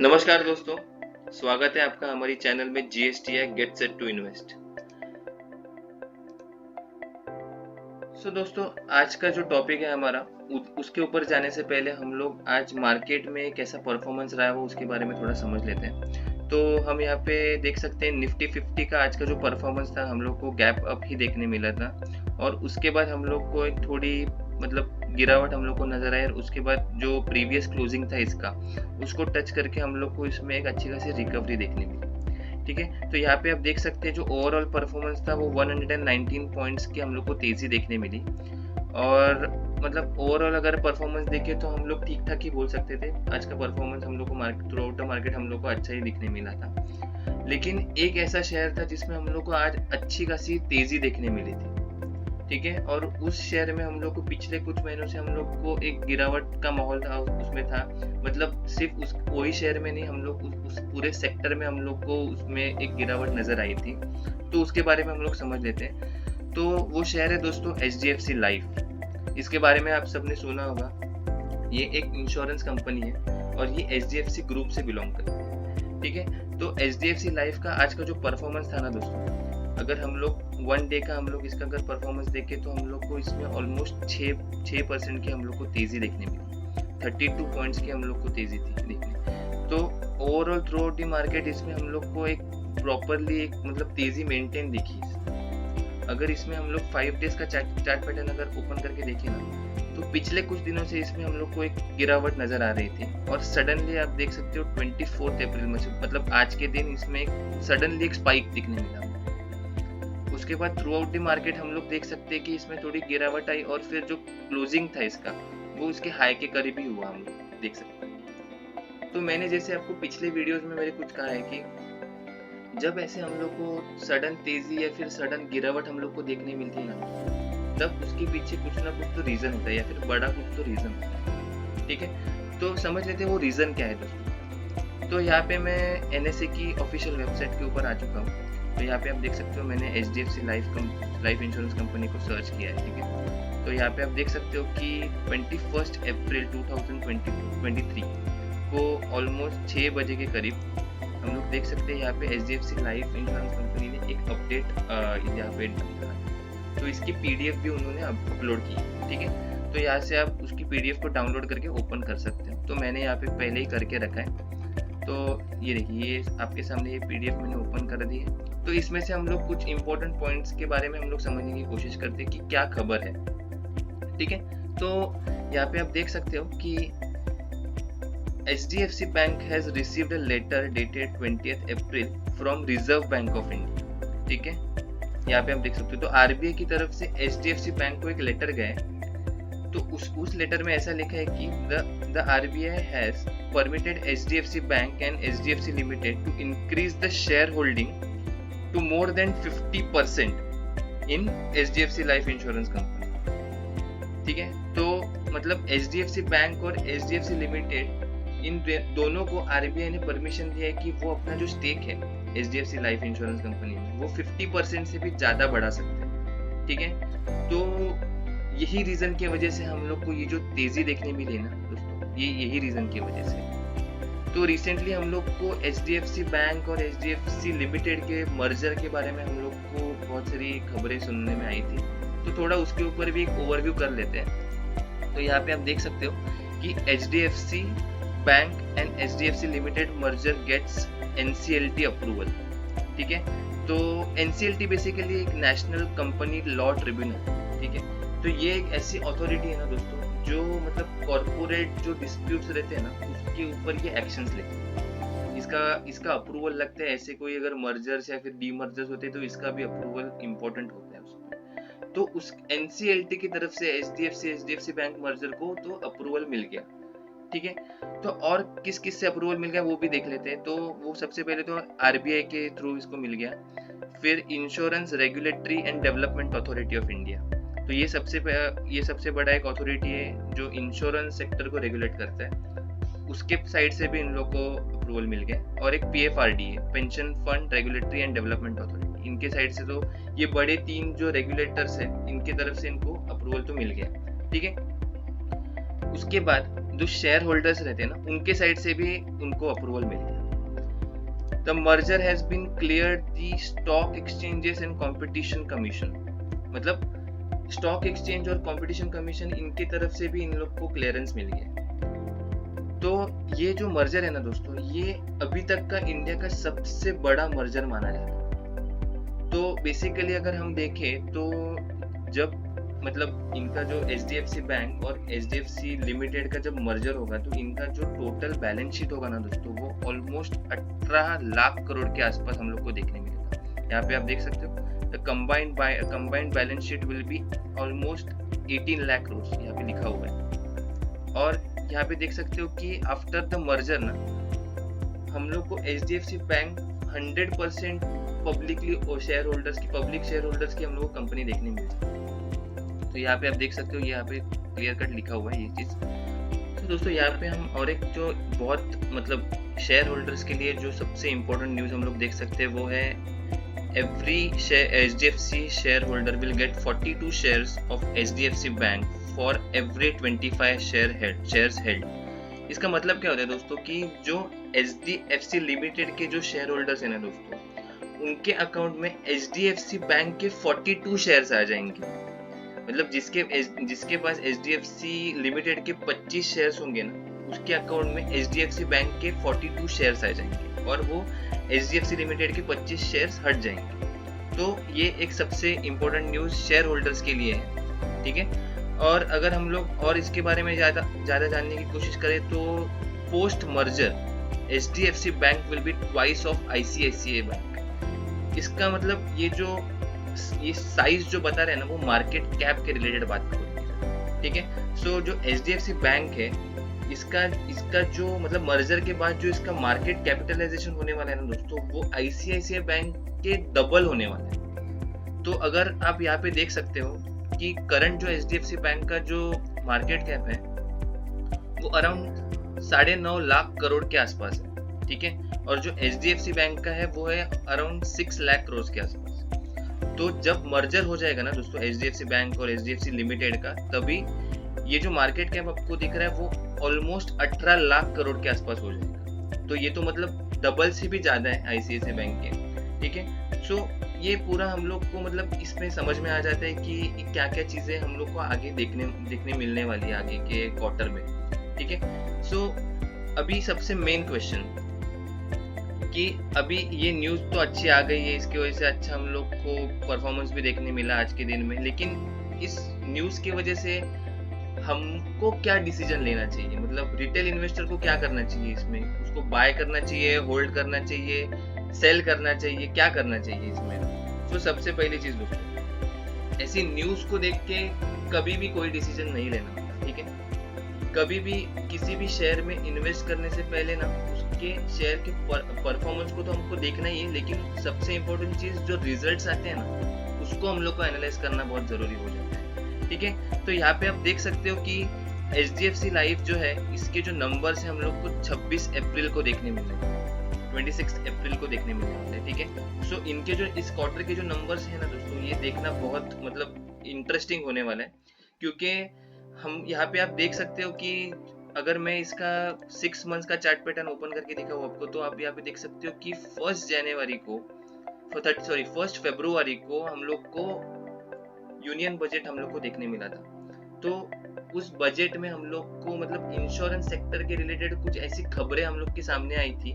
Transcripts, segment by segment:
नमस्कार दोस्तों, स्वागत है आपका हमारी चैनल में GSTI get set to invest. दोस्तों, आज का जो टॉपिक है हमारा उसके ऊपर जाने से पहले हम लोग आज मार्केट में कैसा परफॉर्मेंस रहा है वो उसके बारे में थोड़ा समझ लेते हैं। तो हम यहाँ पे देख सकते हैं निफ्टी 50 का आज का जो परफॉर्मेंस था हम लोग को गैप अप ही देखने मिला था और उसके बाद हम लोग को एक थोड़ी गिरावट हम लोग को नजर आई और उसके बाद जो प्रीवियस क्लोजिंग था इसका उसको टच करके हम लोग को इसमें एक अच्छी खासी रिकवरी देखने मिली। ठीक है, तो यहाँ पे आप देख सकते हैं जो ओवरऑल परफॉर्मेंस था वो 119 पॉइंट्स की हम लोग को तेजी देखने मिली और ओवरऑल अगर परफॉर्मेंस देखें तो हम लोग ठीक ठाक ही बोल सकते थे। आज का परफॉर्मेंस हम लोग को market through out the market हम लोग को अच्छा ही दिखने मिला था, लेकिन एक ऐसा शेयर था जिसमें हम लोग को आज अच्छी खासी तेजी देखने मिली थी। ठीक है, और उस शेयर में हम लोग को पिछले कुछ महीनों से हम लोग को एक गिरावट का माहौल था उसमें था। सिर्फ उस वही शेयर में नहीं, हम लोग उस पूरे सेक्टर में हम लोग को उसमें एक गिरावट नजर आई थी। तो उसके बारे में हम लोग समझ लेते हैं। तो वो शेयर है दोस्तों HDFC लाइफ। इसके बारे में आप सबने सुना होगा। ये एक इंश्योरेंस कंपनी है और ये HDFC ग्रुप से बिलोंग करती है। ठीक है, तो HDFC लाइफ का आज का जो परफॉर्मेंस था ना दोस्तों, अगर हम लोग वन डे का हम लोग इसका अगर परफॉर्मेंस देखें तो हम लोग को इसमें ऑलमोस्ट 6% की हम लोग को तेजी देखने मिली। 32 पॉइंट्स की हम लोग को तेजी थी देखने। तो overall through out the market इसमें हम लोग को एक प्रॉपरली एक तेजी मेंटेन दिखी। अगर इसमें हम लोग 5 डेज का चार्ट पैटर्न अगर ओपन करके देखें ना तो पिछले कुछ दिनों से इसमें हम लोग को एक गिरावट नजर आ रही थी और सडनली आप देख सकते हो 24 अप्रैल में आज के दिन इसमें सडनली एक स्पाइक दिखने मिला। उसके बाद थ्रू आउट द मार्केट हम लोग देख सकते हैं कि इसमें थोड़ी गिरावट आई और फिर जो क्लोजिंग था इसका वो उसके हाई के करीब ही हुआ, हम लोग देख सकते हैं। तो मैंने जैसे आपको पिछले वीडियोस में मेरे कुछ कहा है कि जब ऐसे हम लोग को सडन तेजी या फिर सडन गिरावट हम लोग को देखने मिलती है ना, तब उसके पीछे कुछ ना कुछ तो रीजन होता है या फिर बड़ा कुछ तो रीजन होता है। ठीक है, तो समझ लेते हैं वो रीजन क्या है दोस्तों। तो यहाँ पे मैं NSE की ऑफिशियल वेबसाइट के ऊपर आ चुका हूँ। तो यहाँ पे आप देख सकते हो मैंने HDFC लाइफ इंश्योरेंस कंपनी को सर्च किया है। ठीक है, तो यहाँ पे आप देख सकते हो कि 21 अप्रैल 2023 को ऑलमोस्ट 6 बजे के करीब हम लोग देख सकते हैं यहाँ पे HDFC लाइफ इंश्योरेंस कंपनी ने एक अपडेट यहाँ पे डाला। तो इसकी PDF भी उन्होंने अपलोड की। ठीक है, तो यहाँ से आप उसकी PDF को डाउनलोड करके ओपन कर सकते हो। तो मैंने यहाँ पे पहले ही करके रखा है। तो ये देखिए, ये आपके सामने ये PDF मैंने ओपन कर दी है। तो इसमें से हम लोग कुछ इंपॉर्टेंट पॉइंट्स के बारे में हम लोग समझने की कोशिश करते हैं कि क्या खबर है। ठीक है, तो यहाँ पे आप देख सकते हो कि HDFC bank has received a letter dated 20th April from Reserve Bank of India. ठीक है, यहाँ पे आप देख सकते हो। तो RBI की तरफ से HDFC बैंक को एक लेटर गया है। तो उस लेटर में ऐसा लिखा है कि the RBI has permitted HDFC Bank and HDFC Limited to increase the shareholding to more than 50% in HDFC Life Insurance Company। ठीक है, तो HDFC बैंक और HDFC Limited इन दोनों को RBI ने परमिशन दिया है कि वो अपना जो स्टेक है HDFC लाइफ इंश्योरेंस कंपनी में वो 50% से भी ज्यादा बढ़ा सकते हैं। ठीक है, तो यही रीजन की वजह से हम लोग को ये जो तेजी देखने मिली ना दोस्तों, ये यही रीजन की वजह से। तो रिसेंटली हम लोग को HDFC बैंक और HDFC लिमिटेड के मर्जर के बारे में हम लोग को बहुत सारी खबरें सुनने में आई थी। तो थोड़ा उसके ऊपर भी एक ओवरव्यू कर लेते हैं। तो यहाँ पे आप देख सकते हो कि HDFC bank and HDFC limited merger gets NCLT approval. ठीक है, तो NCLT बेसिकली एक नेशनल कंपनी लॉ ट्रिब्यूनल। ठीक है, तो ये एक ऐसी अथॉरिटी है ना दोस्तों जो कॉर्पोरेट जो डिस्प्यूट्स रहते हैं ना उसके ऊपर ये एक्शंस लेते हैं। इसका अप्रूवल लगता है। ऐसे कोई अगर मर्जर्स या फिर डीमर्जर्स होते तो इसका भी अप्रूवल इंपॉर्टेंट होता है उसमें। तो उस NCLT की तरफ से HDFC बैंक मर्जर को तो अप्रूवल मिल गया। ठीक है, तो और किस किस से अप्रूवल मिल गया वो भी देख लेते हैं। तो वो सबसे पहले तो RBI के थ्रू इसको मिल गया, फिर insurance regulatory and development authority of India. तो ये सबसे बड़ा एक अथॉरिटी है जो इंश्योरेंस सेक्टर को रेगुलेट करता है। उसके साइड से भी इन लोग को अप्रूवल मिल गया। और एक PFRD है, pension fund regulatory and development authority. इनके साइड से तो ये बड़े 3 जो रेगुलेटर्स है इनके तरफ से इनको अप्रूवल तो मिल गया। ठीक है, उसके बाद जो शेयर होल्डर्स रहते हैं ना, उनके साइड से भी उनको अप्रूवल मिल गया। The merger has been cleared the stock exchanges and competition commission, मतलब स्टॉक एक्सचेंज और कंपटीशन कमीशन इनकी तरफ से भी इन लोग को क्लियरेंस मिल गया। तो ये जो मर्जर है ना दोस्तों, ये अभी तक का इंडिया का सबसे बड़ा मर्जर माना जाता है। तो बेसिकली अगर हम देखें तो जब मतलब इनका जो HDFC बैंक और HDFC लिमिटेड का जब मर्जर होगा तो इनका जो टोटल बैलेंस शीट होगा ना दोस्तों, वो ऑलमोस्ट 18 लाख करोड़ के आसपास हम लोग को देखने मिलेगा। यहाँ पे आप देख सकते हो the combined balance sheet will be almost 18 lakh crore, यहाँ पे लिखा हुआ है। और यहाँ पे देख सकते हो कि आफ्टर द मर्जर ना हम लोग को HDFC bank 100% public share holders की हम लोग को कंपनी देखने मिलती है। तो यहाँ पे आप देख सकते हो, यहाँ पे क्लियर कट लिखा हुआ है ये चीज। तो दोस्तों यहाँ पे हम और एक जो बहुत मतलब शेयर होल्डर्स के लिए जो सबसे इम्पोर्टेंट न्यूज हम लोग देख सकते हैं वो है every HDFC share holder will get 42 shares of HDFC bank for every 25 shares held. इसका मतलब क्या होता है दोस्तों कि जो HDFC लिमिटेड के जो शेयर होल्डर्स है ना दोस्तों, उनके अकाउंट में HDFC बैंक के 42 शेयर्स आ जाएंगे। मतलब जिसके पास HDFC लिमिटेड के 25 शेयर्स होंगे ना, उसके अकाउंट में HDFC बैंक के 42 शेयर्स आ जाएंगे और वो HDFC लिमिटेड के 25 शेयर्स हट जाएंगे। तो ये एक सबसे इम्पोर्टेंट न्यूज शेयर होल्डर्स के लिए है, ठीक है। और अगर हम लोग और इसके बारे में ज़्यादा जानने की कोशिश करें तो post merger HDFC bank will be twice of ICICI bank. इसका मतलब ये साइज जो बता रहे हैं ना, वो मार्केट कैप के रिलेटेड बात कर रही है, ठीक है। सो जो HDFC बैंक है, इसका जो मतलब मर्जर के बाद जो इसका मार्केट कैपिटलाइजेशन होने वाला है ना दोस्तों, वो ICICI बैंक के डबल होने वाला है। तो अगर आप यहाँ पे देख सकते हो कि करंट जो HDFC बैंक का जो मार्केट कैप है वो अराउंड 9.5 लाख करोड़ के आसपास है, ठीक है। और जो HDFC बैंक का है वो है अराउंड 6 लाख करोड़ के आसपास। तो जब मर्जर हो जाएगा ना दोस्तों HDFC बैंक और HDFC लिमिटेड का, तभी ये जो मार्केट कैप आपको दिख रहा है वो ऑलमोस्ट 18 लाख करोड़ के आसपास हो जाएगा। तो ये तो मतलब डबल से भी ज्यादा है ICICI बैंक के, ठीक है। सो ये पूरा हम लोग को मतलब इसमें समझ में आ जाता है कि क्या क्या चीजें हम लोग को आगे देखने मिलने वाली है आगे के क्वार्टर में, ठीक है। सो अभी सबसे मेन क्वेश्चन कि अभी ये न्यूज तो अच्छी आ गई है, इसकी वजह से अच्छा हम लोग को परफॉर्मेंस भी देखने मिला आज के दिन में, लेकिन इस न्यूज की वजह से हमको क्या डिसीजन लेना चाहिए, मतलब रिटेल इन्वेस्टर को क्या करना चाहिए इसमें, उसको बाय करना चाहिए, होल्ड करना चाहिए, सेल करना चाहिए, क्या करना चाहिए इसमें। तो सबसे पहली चीज दोस्तों, ऐसी न्यूज को देख के कभी भी कोई डिसीजन नहीं लेना, ठीक है। कभी भी किसी भी शेयर में इन्वेस्ट करने से पहले ना उसके शेयर के परफॉर्मेंस को तो हमको देखना ही है, लेकिन सबसे इम्पोर्टेंट चीज जो रिजल्ट्स आते हैं ना, उसको हम लोग को एनालाइज करना बहुत जरूरी हो जाता है, ठीक है। तो यहाँ पे आप देख सकते हो कि HDFC लाइफ जो है, इसके जो नंबर्स है हम लोग को 26 अप्रैल को देखने मिले, 26 अप्रैल को देखने मिले वाले, ठीक है। सो इनके जो इस क्वार्टर के जो नंबर्स है ना दोस्तों, ये देखना बहुत मतलब इंटरेस्टिंग होने वाला है, क्योंकि हम यहाँ पे आप देख सकते हो कि अगर मैं इसका 6 मंथ्स का चार्ट पैटर्न ओपन करके दिखाऊं आपको, तो आप यहाँ पे देख सकते हो कि 1 फरवरी को हम लोग को यूनियन बजट हम लोग को देखने मिला था। तो उस बजट में हम लोग को मतलब इंश्योरेंस सेक्टर के रिलेटेड कुछ ऐसी खबरें हम लोग के सामने आई थी,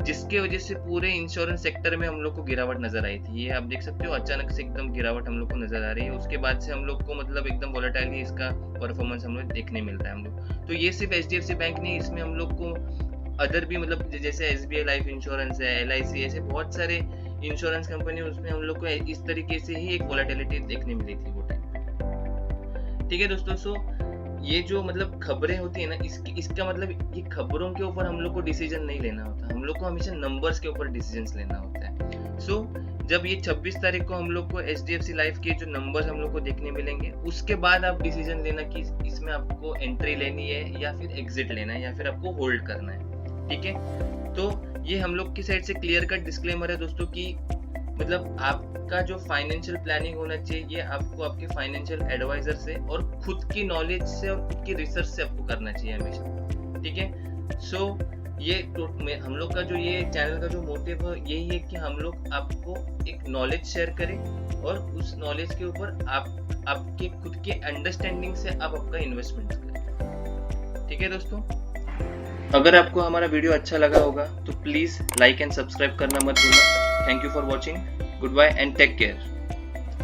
जिसके वजह से पूरे इंश्योरेंस सेक्टर में हम लोग को गिरावट नजर आई थी। ये आप देख सकते हो, अचानक से एकदम गिरावट हम लोग को नजर आ रही है। उसके बाद से हम लोग को मतलब एकदम वोलेटाइल इसका परफॉर्मेंस हम लोग देखने मिल रहा है हम लोग। तो ये सिर्फ HDFC बैंक नहीं, इसमें हम लोग को अदर भी मतलब जैसे SBI लाइफ इंश्योरेंस है, LIC, ऐसे बहुत सारे इंश्योरेंस कंपनी, उसमें हम लोग को इस तरीके से ही एक वोलेटिलिटी देखने मिली थी वो टाइम, ठीक है दोस्तों। सो ये जो मतलब खबरें होती है ना, इसका मतलब ये खबरों के ऊपर हम लोग को डिसीजन नहीं लेना होता, हम लोग को हमेशा नंबर्स के ऊपर डिसीजंस लेना होता है। सो जब ये 26 तारीख को हम लोग को HDFC लाइफ के जो नंबर्स हम लोग को देखने मिलेंगे, उसके बाद आप डिसीजन लेना कि इसमें आपको एंट्री लेनी है या फिर एग्जिट लेना है या फिर आपको होल्ड करना है, ठीक है। तो ये हम लोग की साइड से क्लियर कट डिस्क्लेमर है दोस्तों कि मतलब आपका जो फाइनेंशियल प्लानिंग होना चाहिए ये आपको आपके फाइनेंशियल एडवाइजर से और खुद की नॉलेज से और खुद की रिसर्च से आपको करना चाहिए हमेशा, ठीक है। सो ये हम लोग का जो ये चैनल का जो मोटिव है यही है कि हम लोग आपको एक नॉलेज शेयर करें और उस नॉलेज के ऊपर आपके खुद के अंडरस्टैंडिंग से आप आपका इन्वेस्टमेंट करें, ठीक है दोस्तों। अगर आपको हमारा वीडियो अच्छा लगा होगा तो प्लीज़ लाइक एंड सब्सक्राइब करना मत भूलना। Thank you for watching, goodbye and take care.